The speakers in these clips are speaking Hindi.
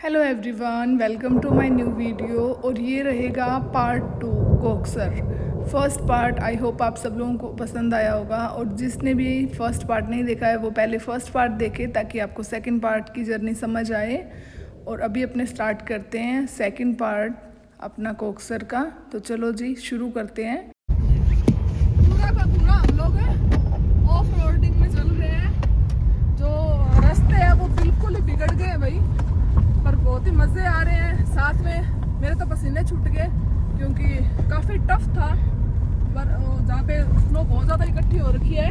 Hello everyone, welcome to my new video. और ये रहेगा पार्ट 2 कोक्सर। फर्स्ट पार्ट आई होप आप सब लोगों को पसंद आया होगा, और जिसने भी फर्स्ट पार्ट नहीं देखा है वो पहले फर्स्ट पार्ट देखे ताकि आपको सेकंड पार्ट की जर्नी समझ आए। और अभी अपने स्टार्ट करते हैं सेकंड पार्ट अपना कोक्सर का। तो चलो जी शुरू करते हैं। पूरा का पूरा हम लोग ऑफ रोडिंग में चल रहे हैं। जो रास्ते हैं वो बिल्कुल ही बिगड़ गए भाई, पर बहुत ही मज़े आ रहे हैं साथ में। मेरे तो पसीने छूट गए क्योंकि काफ़ी टफ था, पर जहाँ पे स्नो बहुत ज़्यादा इकट्ठी हो रखी है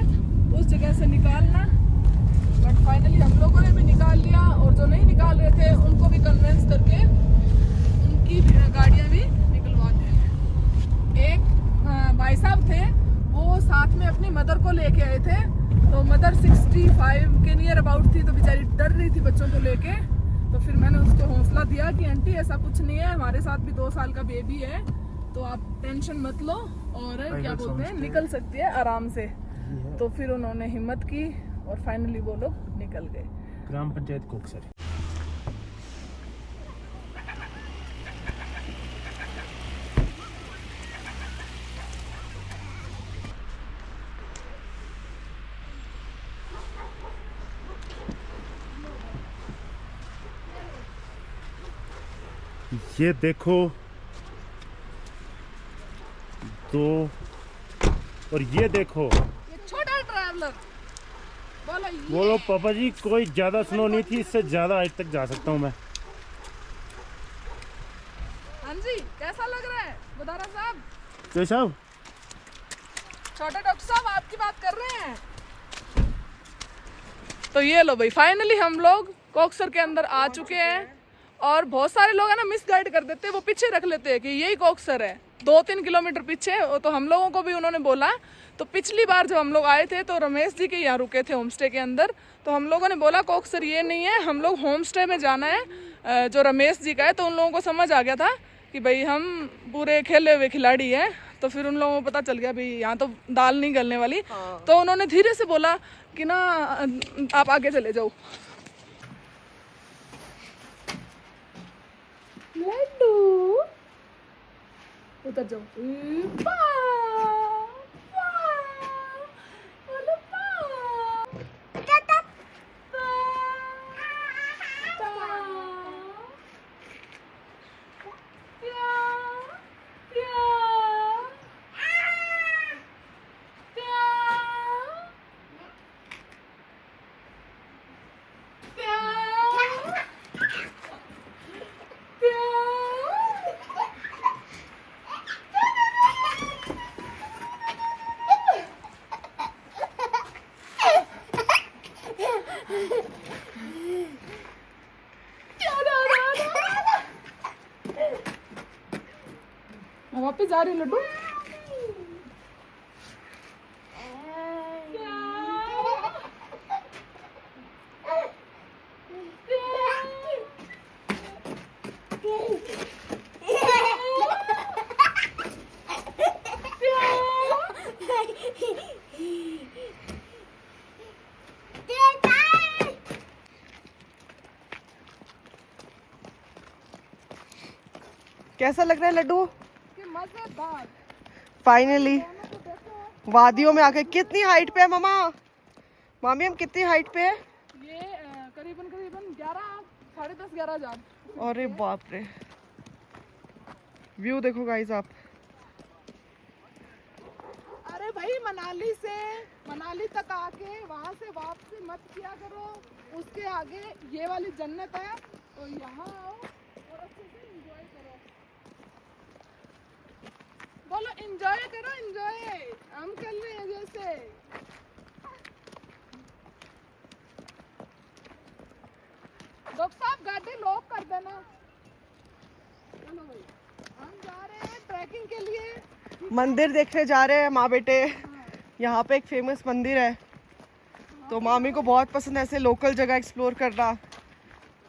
उस जगह से निकालना। बट फाइनली हम लोगों ने भी निकाल लिया, और जो नहीं निकाल रहे थे उनको भी कन्विंस करके उनकी गाड़ियाँ भी निकलवा दी। एक भाई साहब थे, वो साथ में अपनी मदर को लेके आए थे। तो मदर 65 के नियर अबाउट थी, तो बेचारी डर रही थी बच्चों को लेके। तो फिर मैंने उसको हौसला दिया कि आंटी ऐसा कुछ नहीं है, हमारे साथ भी 2 साल का बेबी है, तो आप टेंशन मत लो और क्या बोलते हैं निकल सकती है आराम से। तो फिर उन्होंने हिम्मत की और फाइनली वो लोग निकल गए। ग्राम पंचायत कोक्सर। ये देखो दो, और ये देखो ये छोटा ट्रैवलर बोलो पापा जी, कोई ज्यादा स्नो नहीं थी, इससे ज्यादा हाइट तक जा सकता हूँ मैं। हाँ जी, कैसा लग रहा है बुधारा साहब? जय साहब, छोटे डॉक्टर साहब आपकी बात कर रहे हैं। तो ये लो भाई, फाइनली हम लोग कोक्सर के अंदर आ चुके हैं। और बहुत सारे लोग है ना मिस गाइड कर देते हैं, वो पीछे रख लेते हैं कि यही कोक्सर है 2-3 किलोमीटर पीछे। तो हम लोगों को भी उन्होंने बोला। तो पिछली बार जब हम लोग आए थे तो रमेश जी के यहाँ रुके थे होम स्टे के अंदर। तो हम लोगों ने बोला कोक्सर ये नहीं है, हम लोग होम स्टे में जाना है जो रमेश जी का है। तो उन लोगों को समझ आ गया था कि भाई हम पूरे खेले हुए खिलाड़ी हैं। तो फिर उन लोगों को पता चल गया भाई यहाँ तो दाल नहीं गलने वाली। तो उन्होंने धीरे से बोला कि ना आप आगे चले जाओ। लड्डू उतर जाओ। वापिस जा रही लड्डू। कैसा लग रहा है लड्डू? मजेदार। फाइनली वादियों में आके। कितनी हाइट पे है मामा? मामी हम कितनी हाइट पे है? ये करीबन 11 साढ़े 10 11 हजार। अरे बाप रे, व्यू देखो गाइस आप। अरे भाई मनाली तक आके वहां से वापसी मत किया करो। उसके आगे ये वाली जन्नत है, तो यहाँ आओ और अच्छे से एंजॉय करो। बोलो एंजॉय करो, एंजॉय हम कर रहे हैं जैसे। डॉक्टर साहब गाड़ी लॉक कर देना। चलो भाई, हम जा रहे हैं ट्रैकिंग के लिए। मंदिर देखने जा रहे हैं माँ बेटे। यहाँ पे एक फेमस मंदिर है, तो मामी को बहुत पसंद है ऐसे लोकल जगह एक्सप्लोर करना।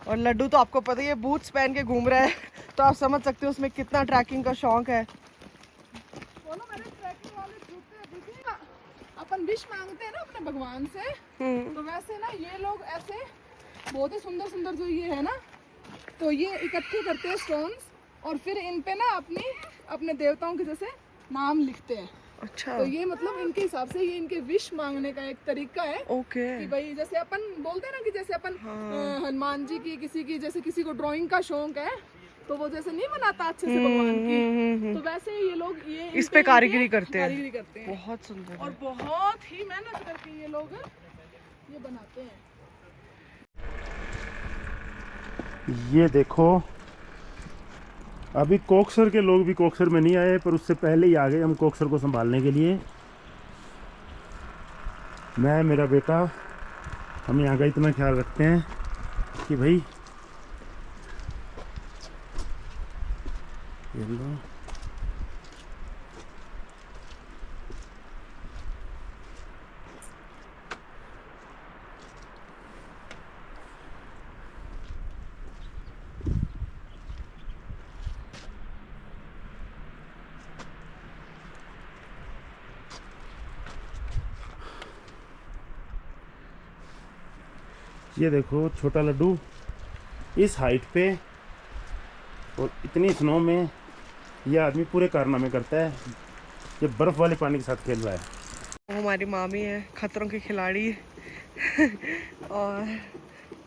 और लड्डू तो आपको पता ही है, बूट्स पहन के घूम रहा है, तो आप समझ सकते हो उसमें कितना ट्रैकिंग का शौक है। बोलो मेरे ट्रैकिंग वाले जूते दिखे। अपन विश मांगते हैं ना अपने भगवान से, तो वैसे ना ये लोग ऐसे बहुत ही सुंदर सुंदर जो ये है ना तो ये इकट्ठे करते हैं स्टोन्स और फिर इन पे ना अपने देवताओं के जैसे नाम लिखते हैं। अच्छा। तो ये मतलब इनके हिसाब से ये इनके विश मांगने का एक तरीका है। ओके। कि भाई जैसे अपन बोलते हैं ना कि जैसे अपन हनुमान जी की जैसे किसी को ड्राइंग का शौक है तो वो जैसे नहीं बनाता अच्छे से भगवान की, तो वैसे ये लोग ये इस पे कारीगरी करते हैं। बहुत सुंदर और बहुत ही मेहनत करके ये लोग ये बनाते हैं। ये देखो, अभी कोक्सर के लोग भी कोक्सर में नहीं आए, पर उससे पहले ही आ गए हम कोक्सर को संभालने के लिए। मैं, मेरा बेटा, हम यहाँ का इतना ख्याल रखते हैं कि भाई ये लो, ये देखो छोटा लड्डू इस हाइट पे और इतनी स्नो में ये आदमी पूरे कारनामे करता है। ये बर्फ वाले पानी के साथ खेल रहा है। वो हमारी मामी है, खतरों की खिलाड़ी और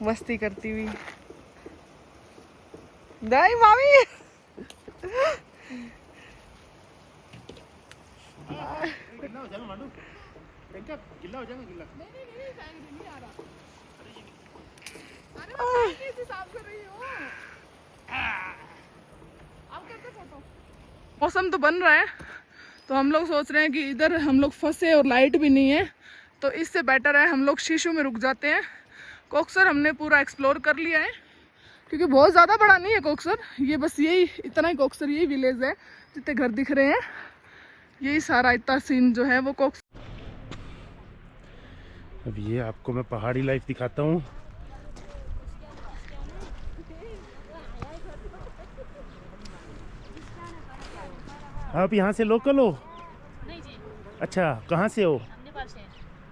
मस्ती करती हुई। दाई मामी गिल्ला हो जाएगा, गिल्ला। नहीं आ रहा। अरे मैं कैसे साफ कर रही हूँ? आप करते फोटो। मौसम तो बन रहा है तो हम लोग सोच रहे हैं कि इधर हम लोग फंसे और लाइट भी नहीं है, तो इससे बेटर है हम लोग शीशू में रुक जाते हैं। कोक्सर हमने पूरा एक्सप्लोर कर लिया है क्योंकि बहुत ज़्यादा बड़ा नहीं है कोक्सर, ये बस यही इतना ही कोक्सर, यही विलेज है जितने घर दिख रहे हैं, यही सारा इतना सीन जो है वो कोक्सर। अब ये आपको मैं पहाड़ी लाइफ दिखाता हूँ। आप यहाँ से लोकल हो? नहीं जी। अच्छा, कहाँ से हो? हम नेपाल से हैं।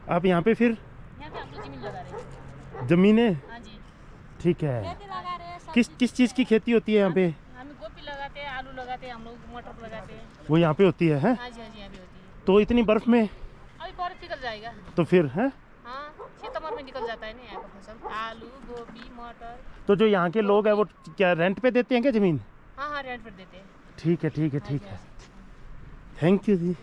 आप यहाँ पे फिर यहाँ पे हम लोग जमीन लगा रहे हैं। जमीनें? हाँ जी। ठीक है। खेती लगा रहे हैं सब। किस चीज़ की खेती होती है यहाँ पे? हम गोभी लगाते हैं, आलू लगाते हैं, हम लोग मटर लगाते हैं। वो यहाँ पे होती है? हाँ जी, हाँ जी, यहाँ पे होती है। तो इतनी बर्फ में? अभी बर्फ निकल जाएगा। तो फिर है? हाँ, सितंबर में निकल जाता है ना यहाँ का फसल। आलू, गोभी, मटर। तो जो यहाँ के लोग हैं वो क्या रेंट पे देते हैं क्या ज़मीन? हाँ हाँ, रेंट पर देते हैं। ठीक है, ठीक है, ठीक है। थैंक यू जी।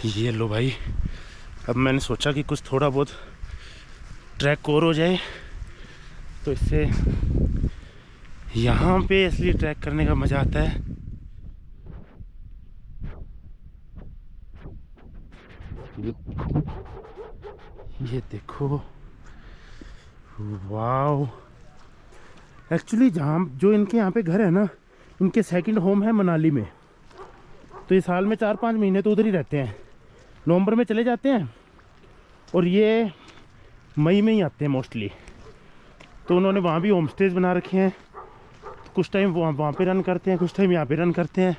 ये लो भाई, अब मैंने सोचा कि कुछ थोड़ा बहुत ट्रैक और हो जाए, तो इससे यहाँ पे असली ट्रैक करने का मज़ा आता है। ये देखो, वाओ। एक्चुअली जहाँ जो इनके यहाँ पे घर है ना, इनके सेकंड होम है मनाली में। तो ये साल में 4-5 महीने तो उधर ही रहते हैं, नवंबर में चले जाते हैं और ये मई में ही आते हैं मोस्टली। तो उन्होंने वहाँ भी होम स्टेज बना रखे हैं, तो कुछ टाइम वहाँ पे रन करते हैं, कुछ टाइम यहाँ पे रन करते हैं।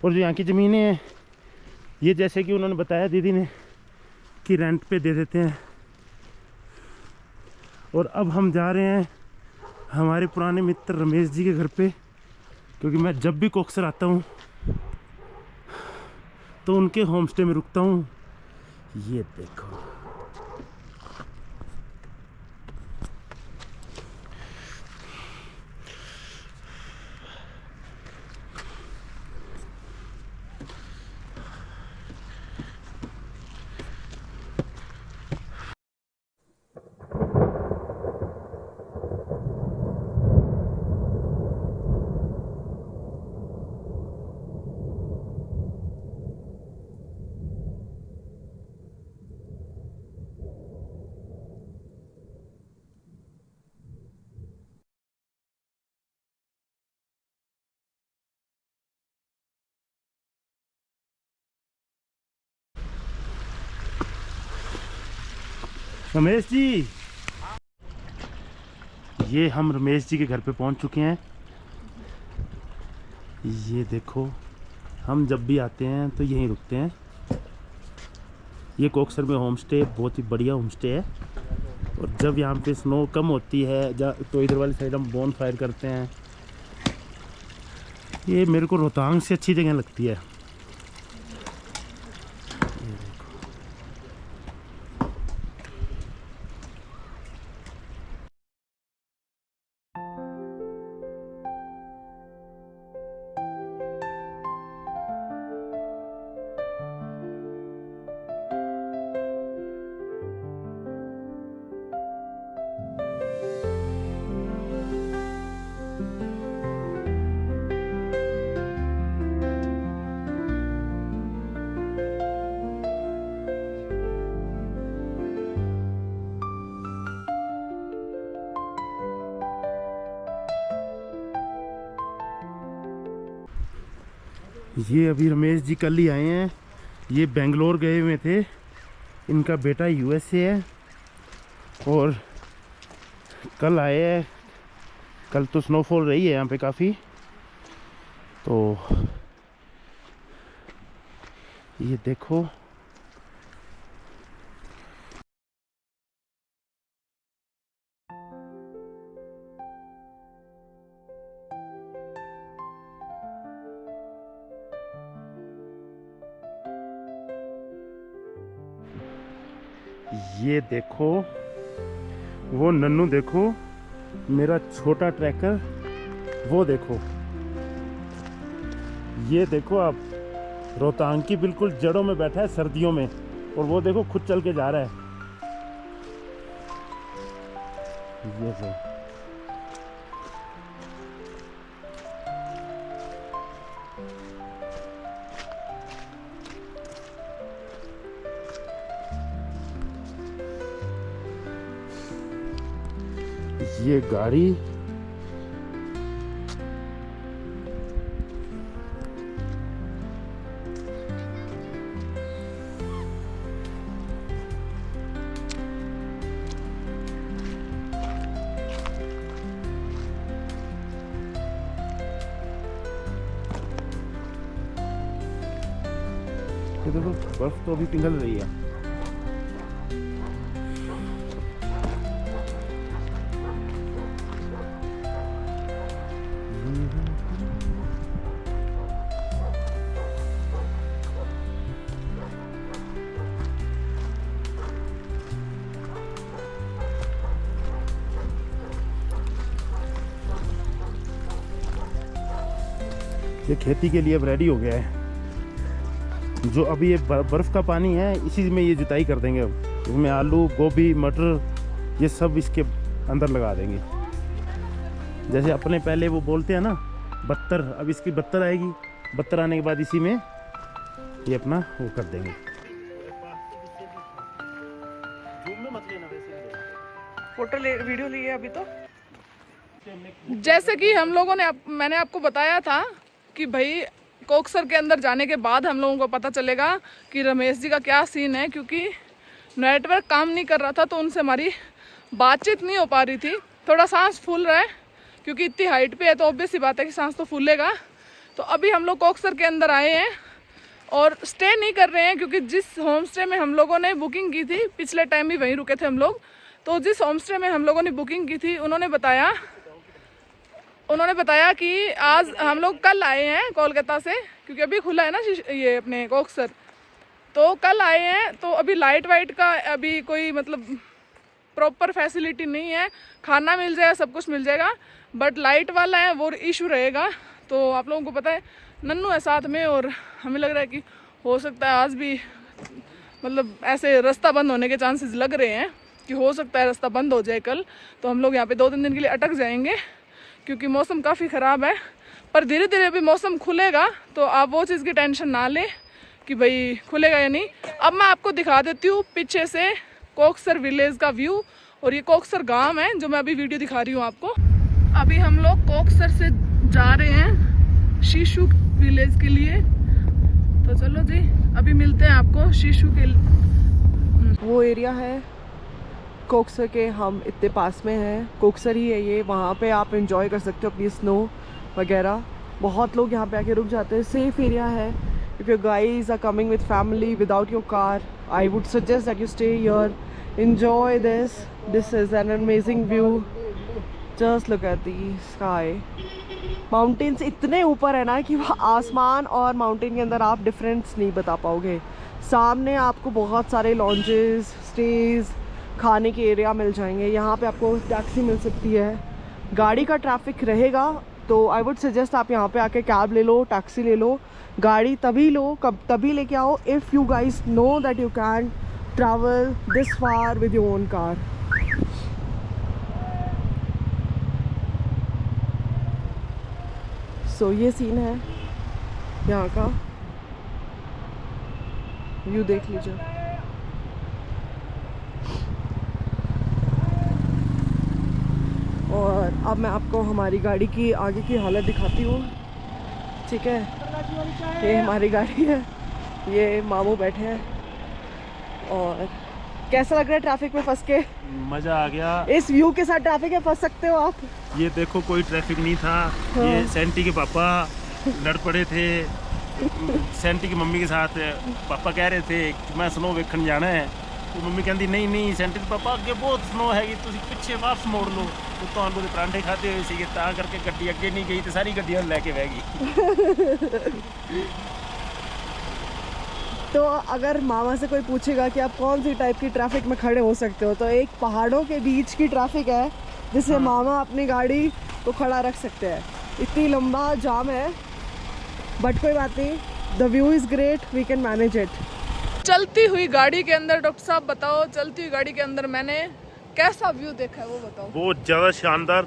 और जो यहाँ की ज़मीनें हैं, ये जैसे कि उन्होंने बताया दीदी ने कि रेंट पे दे देते हैं। और अब हम जा रहे हैं हमारे पुराने मित्र रमेश जी के घर पे, क्योंकि मैं जब भी कोक्सर आता हूँ तो उनके होम स्टे में रुकता हूँ। ये देखो, रमेश जी, ये हम रमेश जी के घर पे पहुंच चुके हैं। ये देखो, हम जब भी आते हैं तो यहीं रुकते हैं। ये कोक्सर में होम स्टे बहुत ही बढ़िया होम स्टे है। और जब यहाँ पे स्नो कम होती है तो इधर वाली साइड हम बोन फायर करते हैं। ये मेरे को रोहतांग से अच्छी जगह लगती है। ये अभी रमेश जी कल ही आए हैं। ये बेंगलोर गए हुए थे। इनका बेटा यूएसए है और कल आए हैं। कल तो स्नोफॉल रही है यहाँ पे काफ़ी। तो ये देखो, ये देखो वो नन्नू, देखो मेरा छोटा ट्रैकर, वो देखो, ये देखो आप, रोहतांग की बिल्कुल जड़ों में बैठा है सर्दियों में। और वो देखो खुद चल के जा रहा है। ये देखो, ये गाड़ी ये देखो बर्फ तो अभी पिघल रही है। ये खेती के लिए अब रेडी हो गया है। जो अभी ये बर्फ़ का पानी है इसी में ये जुताई कर देंगे। अब इसमें आलू, गोभी, मटर ये सब इसके अंदर लगा देंगे। जैसे अपने पहले वो बोलते हैं ना बत्तर, अब इसकी बत्तर आएगी। बत्तर आने के बाद इसी में ये अपना वो कर देंगे। फोटो ले, वीडियो ली है अभी तो। जैसे कि हम लोगों ने मैंने आपको बताया था कि भाई कोक्सर के अंदर जाने के बाद हम लोगों को पता चलेगा कि रमेश जी का क्या सीन है, क्योंकि नेटवर्क काम नहीं कर रहा था तो उनसे हमारी बातचीत नहीं हो पा रही थी। थोड़ा सांस फूल रहा है क्योंकि इतनी हाइट पे है तो ऑब्वियस सी बात है कि सांस तो फूलेगा। तो अभी हम लोग कोक्सर के अंदर आए हैं और स्टे नहीं कर रहे हैं, क्योंकि जिस होम स्टे में हम लोगों ने बुकिंग की थी, पिछले टाइम भी वहीं रुके थे हम लोग। तो जिस होम स्टे में हम लोगों ने बुकिंग की थी उन्होंने बताया कि आज हम लोग कल आए हैं कोलकाता से, क्योंकि अभी खुला है ना ये अपने कोक्सर, तो कल आए हैं। तो अभी लाइट वाइट का अभी कोई मतलब प्रॉपर फैसिलिटी नहीं है। खाना मिल जाएगा, सब कुछ मिल जाएगा, बट लाइट वाला है वो इशू रहेगा। तो आप लोगों को पता है नन्नू है साथ में और हमें लग रहा है कि हो सकता है आज भी मतलब ऐसे रास्ता बंद होने के चांसेस लग रहे हैं कि हो सकता है रास्ता बंद हो जाए कल। तो हम लोग यहाँ पे 2-3 दिन के लिए अटक जाएंगे क्योंकि मौसम काफ़ी ख़राब है। पर धीरे धीरे भी मौसम खुलेगा तो आप वो चीज़ की टेंशन ना लें कि भाई खुलेगा या नहीं। अब मैं आपको दिखा देती हूँ पीछे से कोक्सर विलेज का व्यू, और ये कोक्सर गांव है जो मैं अभी वीडियो दिखा रही हूँ आपको। अभी हम लोग कोक्सर से जा रहे हैं शीशु विलेज के लिए। तो चलो जी अभी मिलते हैं आपको शीशु के। वो एरिया है कोक्सर के, हम इतने पास में हैं। कोक्सर ही है ये, वहाँ पे आप एंजॉय कर सकते हो अपनी स्नो वगैरह। बहुत लोग यहाँ पे आके रुक जाते हैं. सेफ एरिया है. If your guys are coming with family without your car, I would suggest that you stay here. Enjoy this. This is an amazing view. Just look at the sky. Mountains इतने ऊपर है ना कि आसमान और माउंटेन के अंदर आप डिफरेंस नहीं बता पाओगे. सामने आपको बहुत सारे लॉन्जेस, स्टेज, खाने के एरिया मिल जाएंगे. यहाँ पे आपको टैक्सी मिल सकती है. गाड़ी का ट्रैफिक रहेगा तो आई वुड सजेस्ट आप यहाँ पे आके कैब ले लो, टैक्सी ले लो. गाड़ी तभी लो, कब तभी लेके आओ if you guys know that you can travel this far with your own car. So ये सीन है यहाँ का. व्यू देख लीजिए. और अब मैं आपको हमारी गाड़ी की आगे की हालत दिखाती हूँ. ठीक है, ये हमारी गाड़ी है, ये मामू बैठे हैं. और कैसा लग रहा है ट्रैफिक में फंस के? मज़ा आ गया. इस व्यू के साथ ट्रैफिक में फंस सकते हो आप. ये देखो कोई ट्रैफिक नहीं था. हाँ. ये सेंटी के पापा लड़ पड़े थे सेंटी की मम्मी के साथ. पापा कह रहे थे कि मैं स्नो वेखन जाना है, तो मम्मी कहती नहीं नहीं सेंटी के पापा अगे बहुत स्नो हैगी, तुम पिछे वापस मोड़ लो. तो ਤੁਹਾਨੂੰ ਦੇ ਪਰਾਂਠੇ ਖਾਦੇ ਹੋਏ ਸੀਗੇ ਤਾਂ ਕਰਕੇ ਗੱਡੀ ਅੱਗੇ ਨਹੀਂ ਗਈ ਤੇ ਸਾਰੀ ਗੱਡੀਆਂ ਲੈ ਕੇ ਬਹਿ ਗਈ. तो अगर मामा से कोई पूछेगा कि आप कौन सी टाइप की ट्रैफिक में खड़े हो सकते हो, तो एक पहाड़ों के बीच की ट्रैफिक है जिससे मामा अपनी गाड़ी को खड़ा रख सकते हैं. इतनी लंबा जाम है, बट कोई बात नहीं. The view is great, we can manage it. चलती हुई गाड़ी के अंदर डॉक्टर साहब बताओ, चलती हुई गाड़ी के अंदर मैंने कैसा व्यू देखा है वो बताओ. बहुत ज़्यादा शानदार.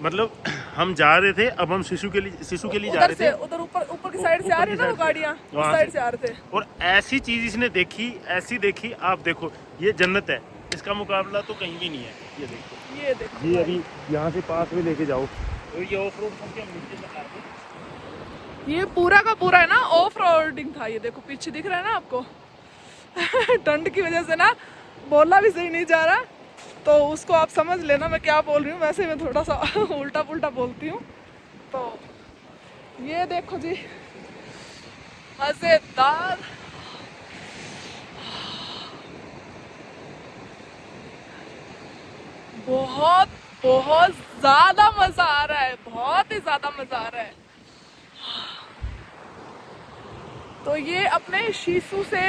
मतलब हम जा रहे थे, अब हम शिशु के लिए जा रहे थे. उधर ऊपर की साइड से आ रही है ना वो गाड़ियाँ, उस साइड से आ रहे थे. और ऐसी चीज़ इसने देखी, ऐसी देखी. आप देखो ये जन्नत है, इसका मुकाबला तो कहीं भी नहीं है. ये देखो ये अभी यहाँ से पास में लेके जाओ. तो ये ऑफ रोड करके हम नीचे जा रहे थे. ये पूरा का पूरा है ना ऑफ रोडिंग था. ये देखो पीछे दिख रहा है ना आपको. ठंड की वजह से ना बोलना भी सही नहीं जा रहा, तो उसको आप समझ लेना मैं क्या बोल रही हूँ. वैसे मैं थोड़ा सा उल्टा पुल्टा बोलती हूँ. तो ये देखो जी, मजेदार. बहुत बहुत ज्यादा मजा आ रहा है, बहुत ही ज्यादा मजा आ रहा है. तो ये अपने शीशु से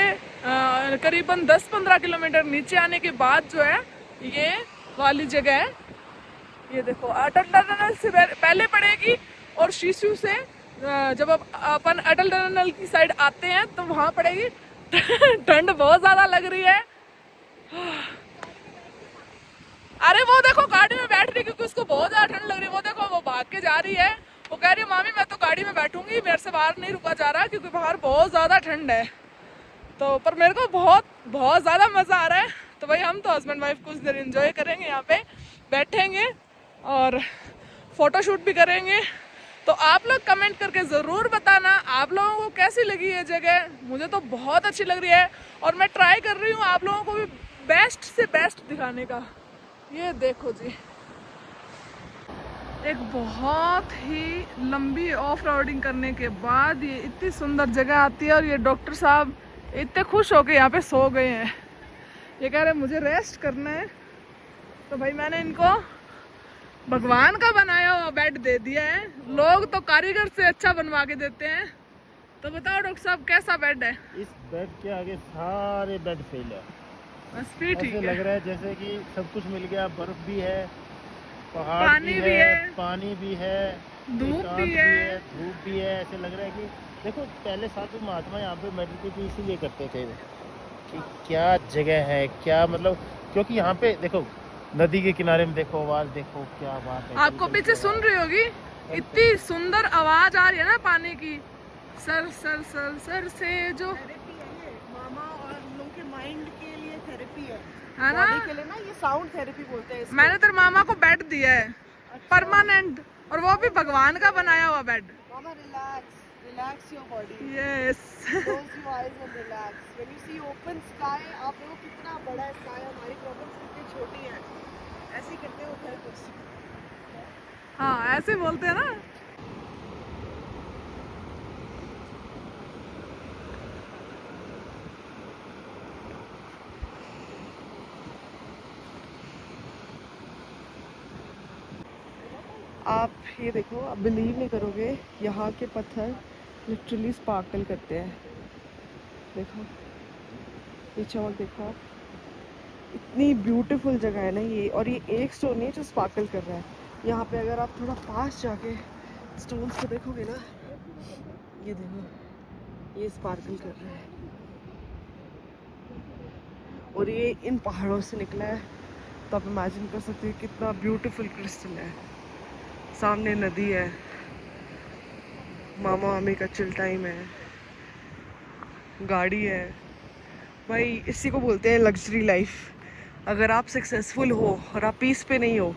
करीबन 10-15 किलोमीटर नीचे आने के बाद जो है ये वाली जगह है. ये देखो अटल टनल से पहले पड़ेगी, और शीशु से जब अपन अटल टनल की साइड आते हैं तो वहाँ पड़ेगी. ठंड बहुत ज़्यादा लग रही है. अरे वो देखो गाड़ी में बैठ रही, क्योंकि उसको बहुत ज़्यादा ठंड लग रही है. वो देखो वो भाग के जा रही है. वो कह रही है मामी मैं तो गाड़ी में बैठूंगी, मेरे से बाहर नहीं रुका जा रहा क्योंकि बाहर बहुत ज़्यादा ठंड है. तो पर मेरे को बहुत ज़्यादा मज़ा आ रहा है. तो भाई हम तो हस्बैंड वाइफ कुछ देर एंजॉय करेंगे, यहाँ पे बैठेंगे और फ़ोटोशूट भी करेंगे. तो आप लोग कमेंट करके ज़रूर बताना आप लोगों को कैसी लगी ये जगह. मुझे तो बहुत अच्छी लग रही है और मैं ट्राई कर रही हूँ आप लोगों को भी बेस्ट से बेस्ट दिखाने का. ये देखो जी, एक बहुत ही लंबी ऑफ रोडिंग करने के बाद ये इतनी सुंदर जगह आती है. और ये डॉक्टर साहब इतने खुश होकर यहाँ पे सो गए हैं. ये कह रहे मुझे रेस्ट करना है. तो भाई मैंने इनको भगवान का बनाया हुआ बेड दे दिया है. लोग तो कारीगर से अच्छा बनवा के देते हैं. तो बताओ डॉक्टर साहब कैसा बेड है? इस बेड के आगे सारे बेड फेल है. बस फिर ठीक है. लग रहा है जैसे कि सब कुछ मिल गया. बर्फ भी है, पहाड़ पानी भी है, पानी भी है, धूप भी है, धूप भी है. ऐसे लग रहा है कि देखो पहले साधु महात्मा यहाँ पे मेडिटेशन इसीलिए करते थे कि क्या जगह है, क्या मतलब. क्योंकि यहाँ पे देखो नदी के किनारे में देखो आवाज, देखो क्या बात है. आपको पीछे सुन रही होगी इतनी सुंदर आवाज आ रही है ना पानी की. सर सर सर सर से जो मामा और हम लोग के माइंड के लिए थेरेपी है ना, बॉडी के लिए ना. ये साउंड थेरेपी बोलते हैं इसको. मैंने तेरे मामा को बेड दिया है परमानेंट, और वो भी भगवान का बनाया हुआ bed. Mama relax your body. Yes. Close your eyes and relax. When you see open sky, आप देखो कितना बड़ा है sky. हमारी प्रॉब्लम्स कितनी छोटी हैं. ऐसे ही करते हो उधर कुछ. हाँ ऐसे बोलते हैं ना. आप ये देखो, आप बिलीव नहीं करोगे, यहाँ के पत्थर लिटरली स्पार्कल करते हैं। देखो ये चमक, देखो आप, इतनी ब्यूटीफुल जगह है ना ये। और ये एक स्टोन नहीं है जो स्पार्कल कर रहा है, यहाँ पे अगर आप थोड़ा पास जाके स्टोन्स को देखोगे ना, ये देखो, ये स्पार्कल कर रहा है। और ये इन पहाड़ों से निकला है, तो आप इमेजिन कर सकते हैं कितना ब्यूटीफुल क्रिस्टल है। सामने नदी है, मामा मामी का चिल टाइम है, गाड़ी है। भाई इसी को बोलते हैं लग्जरी लाइफ। अगर आप सक्सेसफुल हो और आप पीस पे नहीं हो,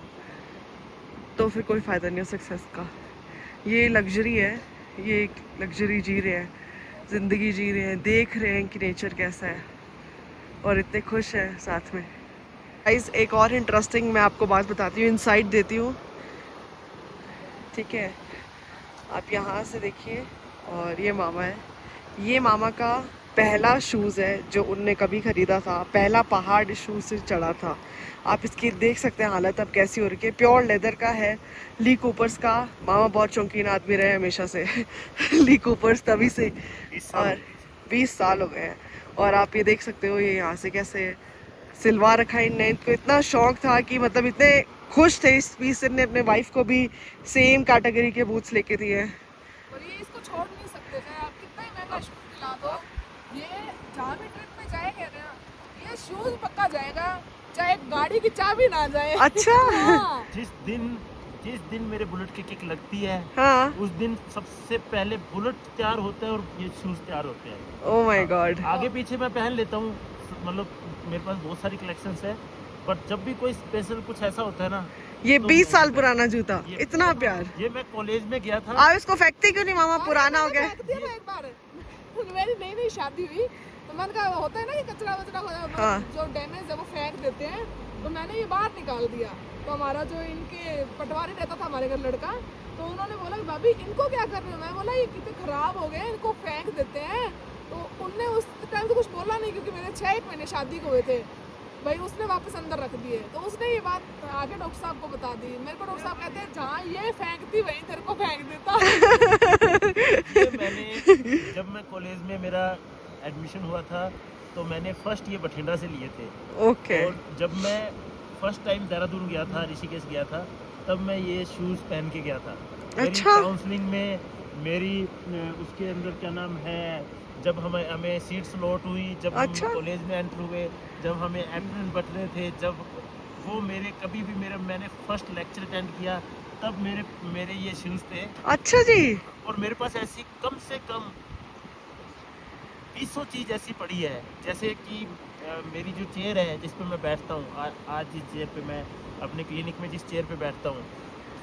तो फिर कोई फ़ायदा नहीं हो सक्सेस का। ये लग्जरी है, ये एक लग्जरी जी रहे हैं, ज़िंदगी जी रहे हैं, देख रहे हैं कि नेचर कैसा है और इतने खुश हैं साथ में। गाइस एक और इंटरेस्टिंग मैं आपको बात बताती हूँ, इनसाइट देती हूँ, ठीक है। आप यहाँ से देखिए, और ये मामा है, ये मामा का पहला शूज़ है जो उनने कभी ख़रीदा था, पहला पहाड़ शूज़ से चढ़ा था। आप इसकी देख सकते हैं हालत अब कैसी हो रही है, प्योर लेदर का है, ली कूपर्स का। मामा बहुत शौकीन आदमी रहे हमेशा से ली कूपर्स तभी से, और 20 साल हो गए हैं। और आप ये देख सकते हो ये यहाँ से कैसे सिलवा रखा है इनने। इनको इतना शौक था कि मतलब इतने खुश थे इस पीस से, अपने वाइफ को भी सेम कैटेगरी के बूट्स लेके दिए। और ये इसको छोड़ नहीं सकते, चाहे आप कितना ही महंगा शूज दिला दो, ये जहाँ भी ट्रिप में जाएंगे ना, ये शूज पक्का जाएगा, चाहे गाड़ी की चाबी ना जाए। अच्छा हाँ। जिस दिन मेरे बुलेट की किक लगती है, हाँ, उस दिन सबसे पहले बुलेट तैयार होता है और ये शूज तैयार होते हैं। Oh my God. आगे पीछे मैं पहन लेता हूँ, मतलब मेरे पास बहुत सारी कलेक्शंस है, बट जब भी कोई स्पेशल कुछ ऐसा होता है ना, ये तो 20 साल मैं- पुराना जूता, ये- इतना प्यार। ये मैं कॉलेज में गया था। आप इसको फेंकते क्यों नहीं मामा, पुराना हो गया। फेंक दिया था एक बार मेरी नई नई शादी हुई, तो मैंने कहा होता है ना कि कचरा वचरा हो जाए, हाँ। जो डैमेज है वो फेंक देते हैं, तो मैंने ये बाहर निकाल दिया। तो हमारा जो इनके पटवारी रहता था हमारे घर लड़का, तो उन्होंने बोला कि भाभी इनको क्या कर रहे हो। मैं बोला ये कितने खराब हो गए, इनको फेंक देते हैं। तो उनने उस टाइम तो कुछ बोला नहीं, क्योंकि मेरे 6 महीने शादी को हुए थे भाई। उसने वापस अंदर रख दिए, तो उसने ये बात आगे डॉक्टर साहब को बता दी। मेरे को डॉक्टर साहब कहते हैं जहाँ ये फेंकती वहीं तेरे को फेंक देता। ये मैंने जब मैं कॉलेज में मेरा एडमिशन हुआ था, तो मैंने फर्स्ट ये बठिंडा से लिए थे। ओके। और जब मैं फर्स्ट टाइम देहरादून गया था, ऋषिकेश गया था, तब मैं ये शूज़ पहन के गया था। मेरी अच्छा। काउंसलिंग में मेरी उसके अंदर क्या नाम है, जब हमें सीट्स लॉट हुई, जब अच्छा। हम कॉलेज में एंटर हुए, जब हमें एंट्रेंस बट रहे थे, जब वो मेरे कभी भी मैंने फर्स्ट लेक्चर अटेंड किया, तब मेरे ये शूज़ थे। अच्छा जी। और मेरे पास ऐसी कम से कम 200 चीज़ ऐसी पड़ी है। जैसे कि मेरी जो चेयर है जिस पे मैं बैठता हूँ, आज जिस चेयर पे मैं अपने क्लिनिक में जिस चेयर पे बैठता हूँ,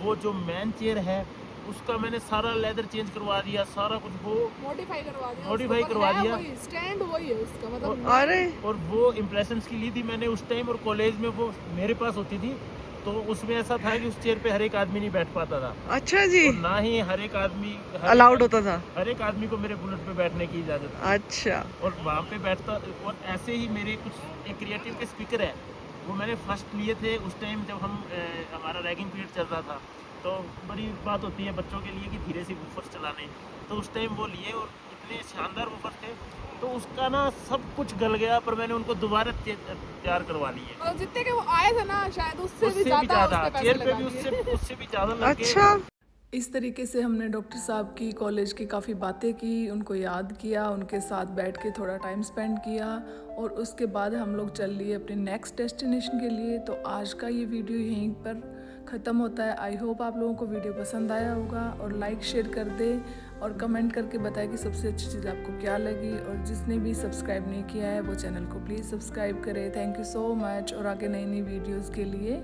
वो जो मेन चेयर है उसका मैंने सारा लेदर चेंज करवा दिया, सारा कुछ वो मॉडिफाई करवा दिया, मॉडिफाई करवा दिया। स्टैंड वही है उसका, मतलब अरे और वो इम्प्रेशंस की ली थी मैंने उस टाइम, और कॉलेज में वो मेरे पास होती थी, तो उसमें ऐसा था कि उस चेयर पे हर एक आदमी नहीं बैठ पाता था, अच्छा जी, और ना ही हर एक आदमी अलाउड होता था। हर एक आदमी को मेरे बुलेट पे बैठने की इजाज़त थी। अच्छा। और वहाँ पे बैठता, और ऐसे ही मेरे कुछ एक क्रिएटिव के स्पीकर है, वो मैंने फर्स्ट लिए थे उस टाइम जब हमारा रैगिंग पीरियड चल रहा था। तो बड़ी बात होती है बच्चों के लिए कि धीरे से वूफर्स चलाने, तो उस टाइम वो लिए और इतने शानदार वूफर्स थे, तो उसका ना सब कुछ गल गया, पर मैंने उनको दोबारा तैयार करवा लिए। मतलब जितने के वो आए थे ना, शायद उससे भी उससे भी ज्यादा ज़्यादा उसने पैसे चेयर पे लगा भी दिए। उससे भी ज़्यादा लग गए। अच्छा। इस तरीके से हमने डॉक्टर साहब की कॉलेज की काफ़ी बातें की, उनको याद किया, उनके साथ बैठ के थोड़ा टाइम स्पेंड किया, और उसके बाद हम लोग चल लिए अपने नेक्स्ट डेस्टिनेशन के लिए। तो आज का ये वीडियो यहीं पर ख़त्म होता है। आई होप आप लोगों को वीडियो पसंद आया होगा, और लाइक शेयर कर दें और कमेंट करके बताएं कि सबसे अच्छी चीज़ आपको क्या लगी। और जिसने भी सब्सक्राइब नहीं किया है वो चैनल को प्लीज़ सब्सक्राइब करें। Thank you so much. और आगे नई नई वीडियोज़ के लिए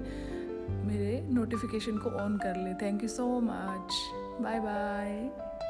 मेरे नोटिफिकेशन को ऑन कर लें। Thank you so much. Bye bye.